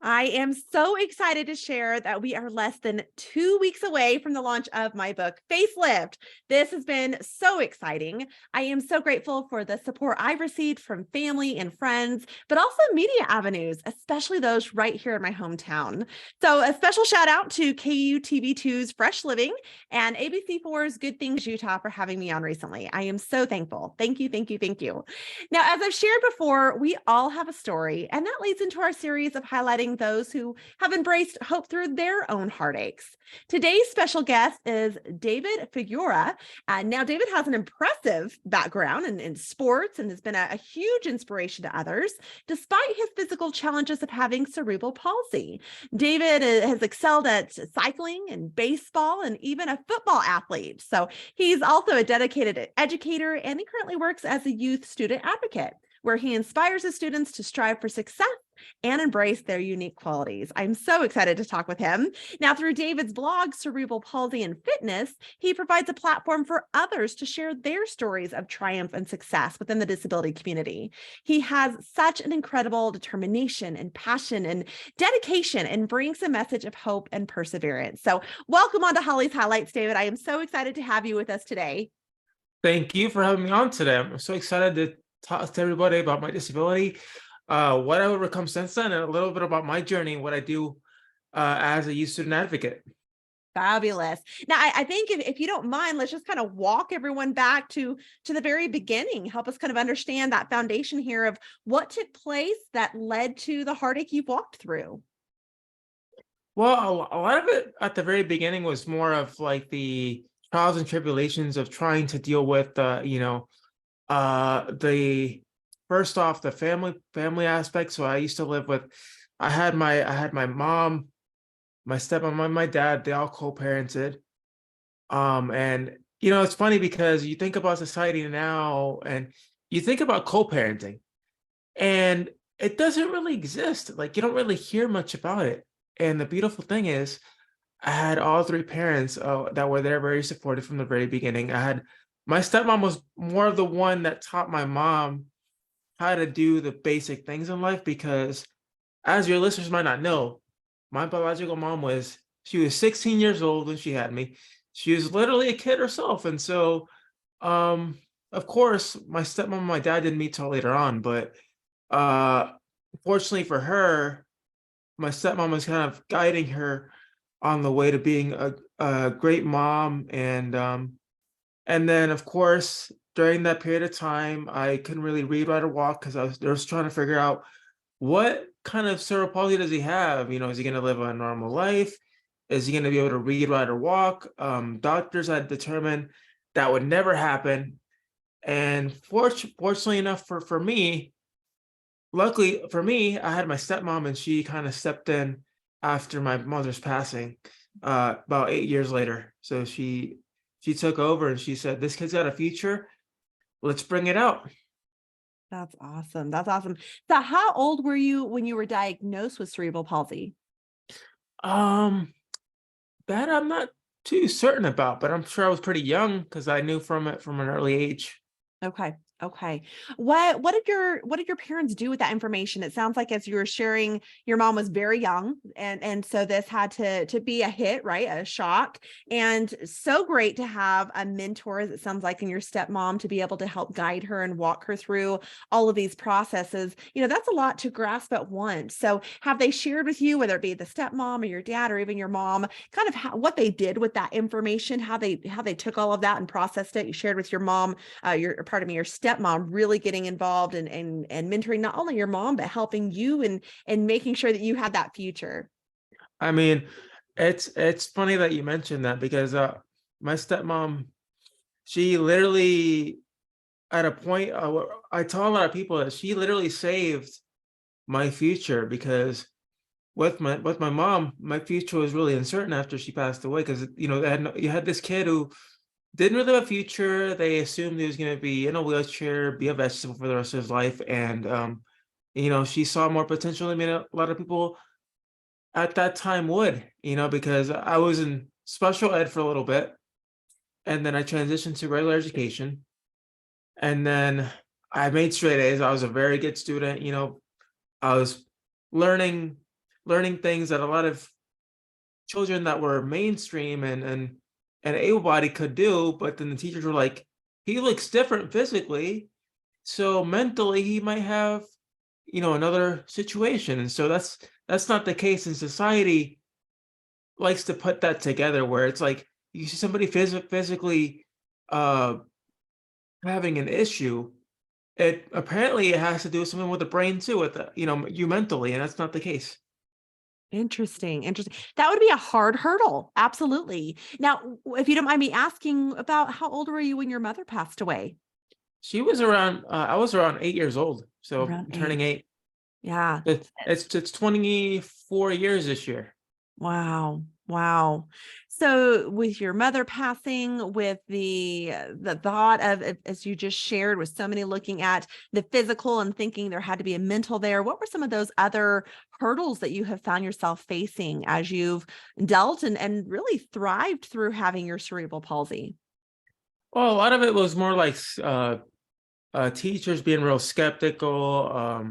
I am so excited to share that we are less than 2 weeks away from the launch of my book, Facelift. This has been so exciting. I am so grateful for the support I've received from family and friends, but also media avenues, especially those right here in my hometown. So a special shout out to KUTV2's Fresh Living and ABC4's Good Things Utah for having me on recently. I am so thankful. Thank you, thank you, thank you. Now, as I've shared before, we all have a story, and that leads into our series of highlighting those who have embraced hope through their own heartaches. Today's special guest is David Figueroa. Now, David has an impressive background in sports and has been a huge inspiration to others, despite his physical challenges of having cerebral palsy. David has excelled at cycling and baseball and even a football athlete. So he's also a dedicated educator, and he currently works as a youth student advocate, where he inspires his students to strive for success and embrace their unique qualities. I'm so excited to talk with him. Now, through David's blog, Cerebral Palsy and Fitness, he provides a platform for others to share their stories of triumph and success within the disability community. He has such an incredible determination and passion and dedication, and brings a message of hope and perseverance. So welcome on to Holly's Highlights, David. I am so excited to have you with us today. Thank you for having me on today. I'm so excited to talk to everybody about my disability, what I've overcome since then, and a little bit about my journey and what I do as a youth student advocate. Fabulous. Now, I think if you don't mind, let's just kind of walk everyone back to the very beginning. Help us kind of understand that foundation here of what took place that led to the heartache you've walked through. Well, a lot of it at the very beginning was more of like the trials and tribulations of trying to deal with the first off the family aspect. So I used to live with, I had my mom, my stepmom, and my dad. They all co-parented. And it's funny because you think about society now and you think about co-parenting, and it doesn't really exist. Like, you don't really hear much about it. And the beautiful thing is, I had all three parents that were there, very supportive from the very beginning. My stepmom was more of the one that taught my mom how to do the basic things in life, because as your listeners might not know, my biological mom she was 16 years old when she had me. She was literally a kid herself. And so, of course, my stepmom and my dad didn't meet till later on, but fortunately for her, my stepmom was kind of guiding her on the way to being a great mom. And then, of course, during that period of time, I couldn't really read, write, or walk because I was trying to figure out what kind of cerebral palsy does he have? Is he going to live a normal life? Is he going to be able to read, write, or walk? Doctors had determined that would never happen. And fortunately enough for me, luckily for me, I had my stepmom, and she kind of stepped in after my mother's passing about 8 years later. So she took over and she said, "This kid's got a future. Let's bring it out." That's awesome. That's awesome. So how old were you when you were diagnosed with cerebral palsy? Um, that I'm not too certain about, but I'm sure I was pretty young because I knew from it from an early age. Okay. Okay. What did your parents do with that information? It sounds like as you were sharing, your mom was very young, and so this had to be a hit, right? A shock. And so great to have a mentor, as it sounds like, in your stepmom, to be able to help guide her and walk her through all of these processes. That's a lot to grasp at once. So have they shared with you, whether it be the stepmom or your dad or even your mom, kind of what they did with that information, how they took all of that and processed it? You shared with your mom, your stepmom, really getting involved and mentoring not only your mom, but helping you and making sure that you had that future. I mean, it's funny that you mentioned that because my stepmom, she literally at a point where I tell a lot of people that she literally saved my future, because with my mom, my future was really uncertain after she passed away, because you had this kid who didn't really have a future. They assumed he was going to be in a wheelchair, be a vegetable for the rest of his life. And, she saw more potential than a lot of people at that time would, because I was in special ed for a little bit. And then I transitioned to regular education. And then I made straight A's. I was a very good student. I was learning learning things that a lot of children that were mainstream and able-bodied could do, but then the teachers were like, he looks different physically, so mentally he might have, another situation. And so that's not the case. And society likes to put that together where it's like you see somebody physically uh having an issue, it has to do with something with the brain too, with you mentally, and that's not the case. Interesting, interesting. That would be a hard hurdle. Absolutely. Now, if you don't mind me asking, about how old were you when your mother passed away? She was around I was around 8 years old, so Around I'm 8. turning 8. Yeah. It's 24 years this year. Wow. Wow. So with your mother passing, with the thought of, as you just shared, with so many looking at the physical and thinking there had to be a mental there, what were some of those other hurdles that you have found yourself facing as you've dealt and really thrived through having your cerebral palsy? Well, a lot of it was more like teachers being real skeptical.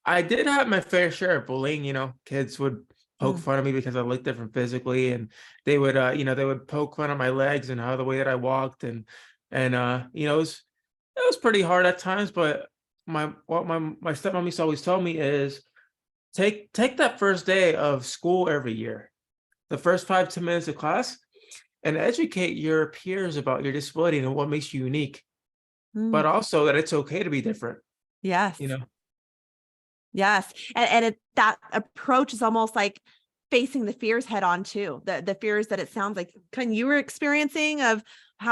I did have my fair share of bullying. Kids would poke Mm, fun of me because I looked different physically, and they would poke fun of my legs and how the way that I walked, and it was pretty hard at times. But my stepmom used to always tell me is take that first day of school every year, the first 5-10 minutes of class, and educate your peers about your disability and what makes you unique, mm, but also that it's okay to be different. yes. You know. Yes. And that approach is almost like facing the fears head on too. The fears that it sounds like you were experiencing of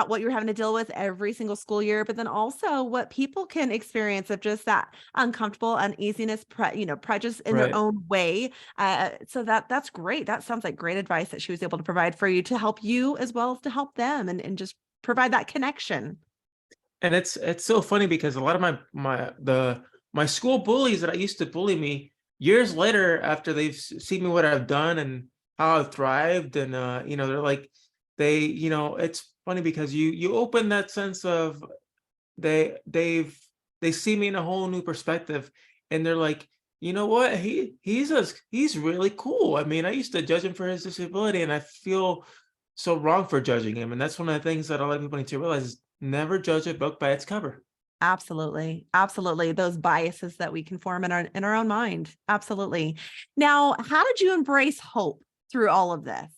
what you're having to deal with every single school year, but then also what people can experience of just that uncomfortable uneasiness, prejudice in their Right. own way. So that's great. That sounds like great advice that she was able to provide for you to help you as well as to help them and just provide that connection. And it's so funny because a lot of my school bullies that I used to bully me years later after they've seen me what I've done and how I've thrived, and they're like, it's funny because you open that sense of they see me in a whole new perspective, and they're like, you know what, he's really cool. I mean, I used to judge him for his disability, and I feel so wrong for judging him. And that's one of the things that a lot of people need to realize is never judge a book by its cover. Absolutely. Absolutely. Those biases that we can form in our own mind. Absolutely. Now, how did you embrace hope through all of this?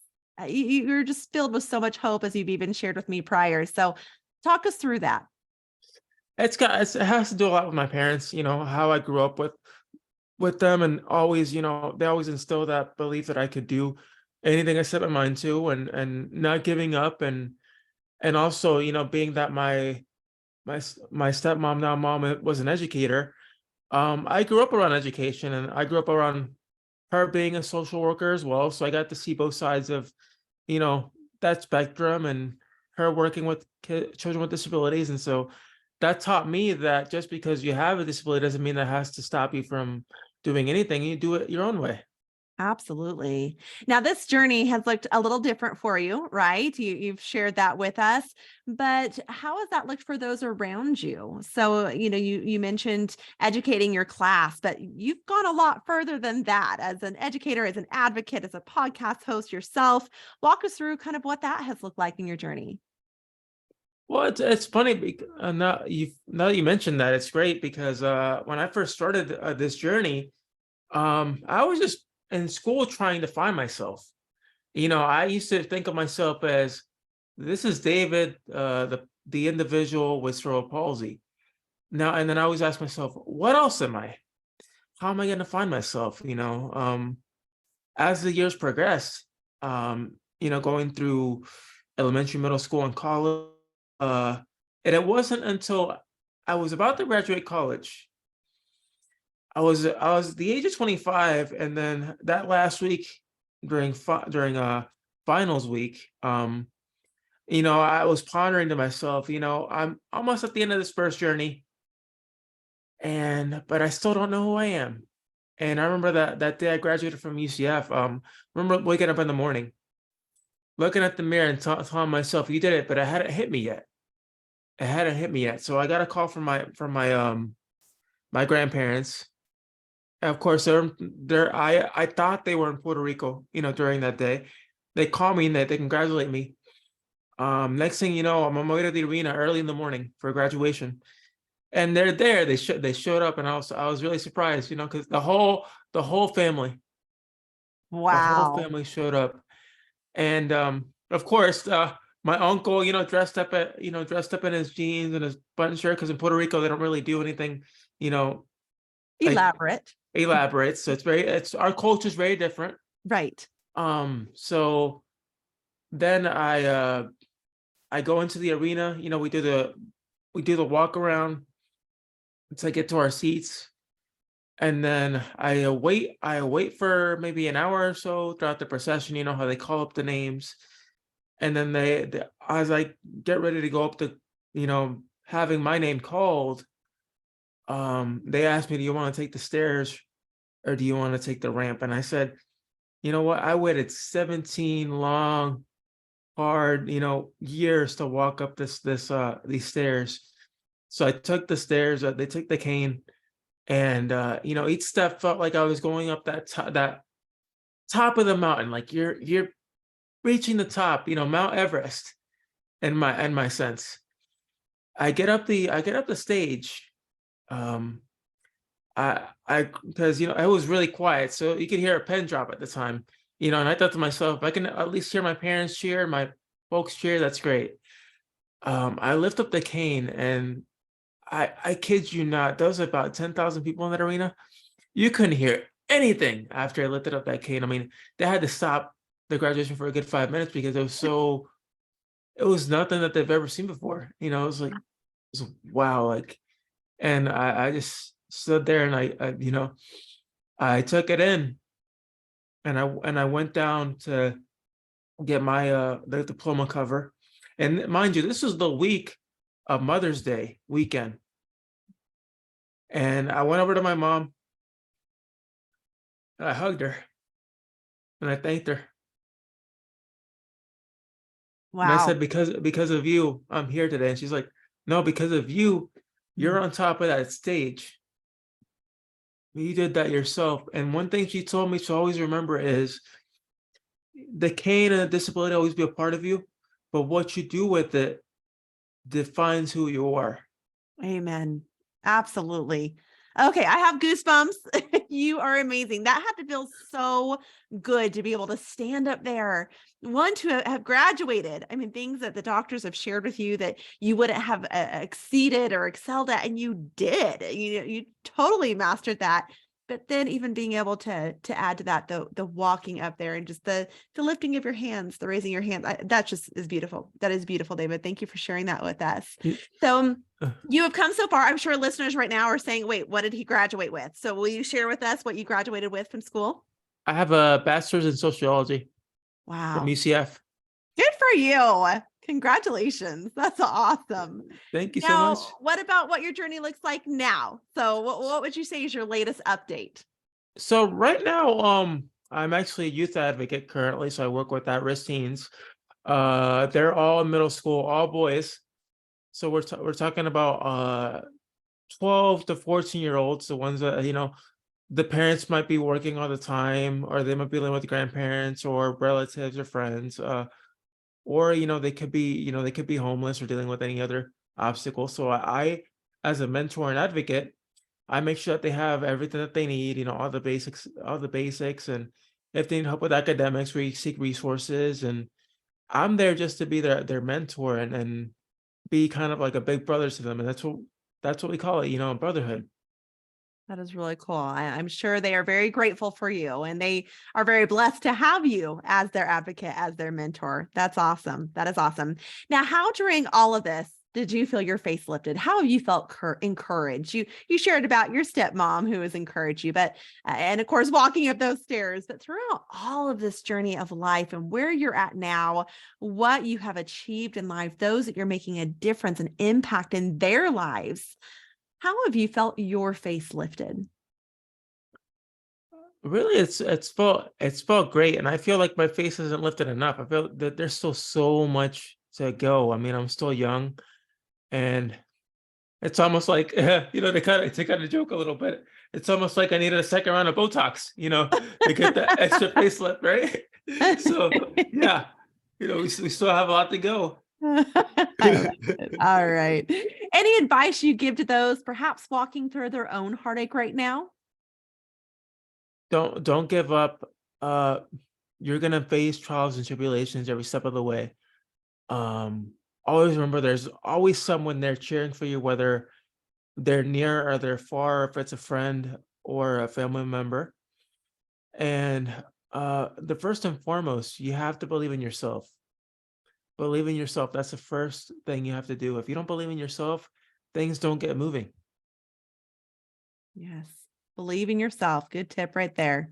You're just filled with so much hope, as you've even shared with me prior. So talk us through that. It has to do a lot with my parents, how I grew up with them, and always, they always instill that belief that I could do anything I set my mind to, and not giving up, and also, being that my stepmom, now mom, was an educator. I grew up around education, and I grew up around her being a social worker as well. So I got to see both sides of, you know, that spectrum, and her working with children with disabilities. And so that taught me that just because you have a disability doesn't mean that has to stop you from doing anything. You do it your own way. Absolutely. Now, this journey has looked a little different for you, right? You've shared that with us, but how has that looked for those around you? So, you mentioned educating your class, but you've gone a lot further than that as an educator, as an advocate, as a podcast host yourself. Walk us through kind of what that has looked like in your journey. Well, it's funny because now that you mentioned that, it's great because when I first started this journey, I was just in school trying to find myself. I used to think of myself as, this is David, the individual with cerebral palsy. Now, and then I always ask myself, what else am I? How am I going to find myself? As the years progressed, going through elementary, middle school, and college, uh, and it wasn't until I was about to graduate college. I was the age of 25, and then that last week during finals week, I was pondering to myself, I'm almost at the end of this first journey, but I still don't know who I am. And I remember that day I graduated from UCF. Remember waking up in the morning, looking at the mirror and telling myself, "You did it," but it hadn't hit me yet. It hadn't hit me yet. So I got a call from my grandparents, Of course, I thought they were in Puerto Rico, during that day. They call me and they congratulate me. Next thing you know, I'm on my way to the arena early in the morning for graduation, and they're there. They showed up, and I was really surprised, because the whole family, Wow. showed up, and of course, my uncle, dressed up in his jeans and his button shirt, because in Puerto Rico they don't really do anything, you know, like Elaborate. elaborate. So it's our culture is very different. Right. So then I go into the arena. We do the walk around to get to our seats, and then I wait for maybe an hour or so throughout the procession. You know how they call up the names, and then as I get ready to go up to, having my name called, they asked me, "Do you want to take the stairs or do you want to take the ramp?" And I said, "You know what? I waited 17 long, hard, years to walk up these stairs. So I took the stairs. They took the cane, and each step felt like I was going up that top of the mountain. Like you're reaching the top, Mount Everest. In my sense, I get up the stage. Um, I because it was really quiet, so you could hear a pin drop at the time. And I thought to myself, if I can at least hear my parents cheer, my folks cheer, that's great. I lift up the cane, and I kid you not, there was about 10,000 people in that arena. You couldn't hear anything after I lifted up that cane. I mean, they had to stop the graduation for a good 5 minutes because it was nothing that they've ever seen before. It was like, wow, like, and I just stood there, and I took it in, and I went down to get my the diploma cover. And mind you, this was the week of Mother's Day weekend. And I went over to my mom, and I hugged her, and I thanked her. And I Wow. said, because of you, I'm here today. And she's like, no, because of you, you're Mm. on top of that stage. You did that yourself. And one thing she told me to always remember is the cane and the disability always be a part of you, but what you do with it defines who you are. Amen. Absolutely. Okay, I have goosebumps. You are amazing. That had to feel so good to be able to stand up there. One, to have graduated. I mean, things that the doctors have shared with you that you wouldn't have exceeded or excelled at, and you did. You totally mastered that. But then even being able to add to that, the walking up there and just the lifting of your hands, the raising your hands, that just is beautiful. That is beautiful, David. Thank you for sharing that with us. You- So uh, you have come so far. I'm sure listeners right now are saying, wait, what did he graduate with? So will you share with us what you graduated with from school? I have a bachelor's in sociology from Wow. UCF. Good for you. Congratulations. That's awesome. Thank you so Now, much. what about what your journey looks like now? So what would you say is your latest update? So right now, I'm actually a youth advocate currently. So I work with at-risk teens. They're all in middle school, all boys. So we're talking about 12 to 14-year-olds, the ones that the parents might be working all the time, or they might be living with grandparents or relatives or friends, or they could be homeless or dealing with any other obstacle. So as a mentor and advocate, I make sure that they have everything that they need, all the basics, and if they need help with academics, we seek resources, and I'm there just to be their mentor, and be kind of like a big brother to them, and that's what we call it, brotherhood. That is really cool. I'm sure they are very grateful for you and they are very blessed to have you as their advocate, as their mentor. That's awesome. That is awesome. Now, how during all of this did you feel your face lifted? How have you felt encouraged? You shared about your stepmom who has encouraged you, but and of course walking up those stairs. But throughout all of this journey of life and where you're at now, what you have achieved in life, those that you're making a difference and impact in their lives. How have you felt your face lifted? Really, it's felt great, and I feel like my face isn't lifted enough. I feel that there's still so much to go. I mean, I'm still young, and it's almost like they kind of joke a little bit. it's almost like I needed a second round of Botox, to get that extra facelift, right? So yeah, we still have a lot to go. I love it. All right. Any advice you give to those perhaps walking through their own heartache right now? Don't give up. Uh, you're gonna face trials and tribulations every step of the way. Um, Always remember there's always someone there cheering for you, whether they're near or they're far, if it's a friend or a family member. And the first and foremost, you have to believe in yourself. Believe in yourself. That's the first thing you have to do. If you don't believe in yourself, things don't get moving. Yes. Believe in yourself. Good tip right there.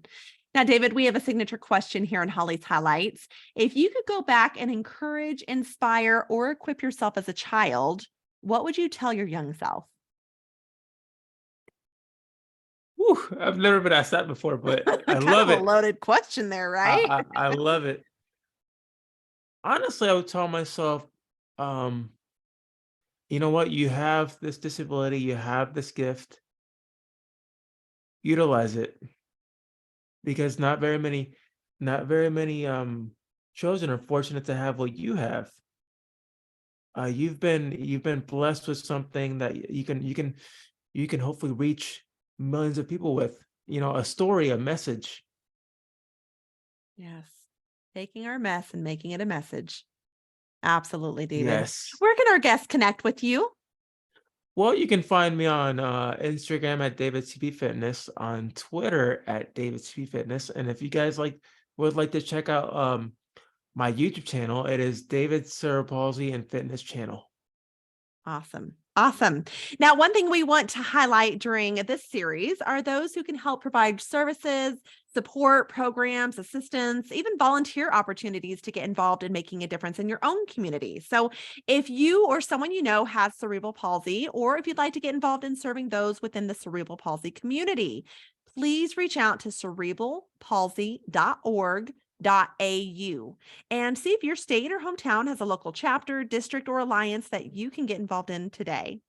Now, David, we have a signature question here in Holly's Highlights. If you could go back and encourage, inspire, or equip yourself as a child, what would you tell your young self? Whew, I've never been asked that before, but I Kind of love a it. loaded question there, right? I love it. Honestly, I would tell myself, um, you know what? You have this disability, you have this gift, utilize it because not very many children are fortunate to have what you have. You've been blessed with something that you can hopefully reach millions of people with, a story, a message. Yes. Taking our mess and making it a message. Absolutely, David. Yes. Where can our guests connect with you? Well, you can find me on Instagram at DavidCP Fitness, on Twitter at DavidCP Fitness, and if you guys would like to check out my YouTube channel, it is David Cerebral Palsy and Fitness Channel. Awesome. Awesome. Now, one thing we want to highlight during this series are those who can help provide services, support programs, assistance, even volunteer opportunities to get involved in making a difference in your own community. So, if you or someone you know has cerebral palsy, or if you'd like to get involved in serving those within the cerebral palsy community, please reach out to cerebralpalsy.org.au and see if your state or hometown has a local chapter, district, or alliance that you can get involved in today.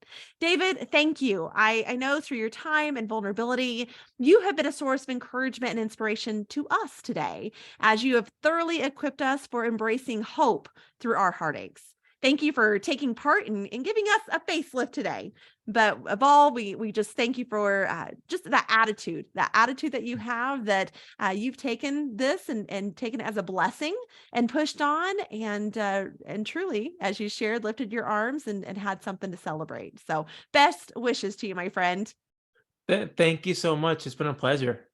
David, thank you. I know through your time and vulnerability, you have been a source of encouragement and inspiration to us today, as you have thoroughly equipped us for embracing hope through our heartaches. Thank you for taking part in giving us a facelift today. But of all, we just thank you for just that attitude that you have, that you've taken this and taken it as a blessing and pushed on, and truly, as you shared, lifted your arms and had something to celebrate. So best wishes to you, my friend. Thank you so much. It's been a pleasure.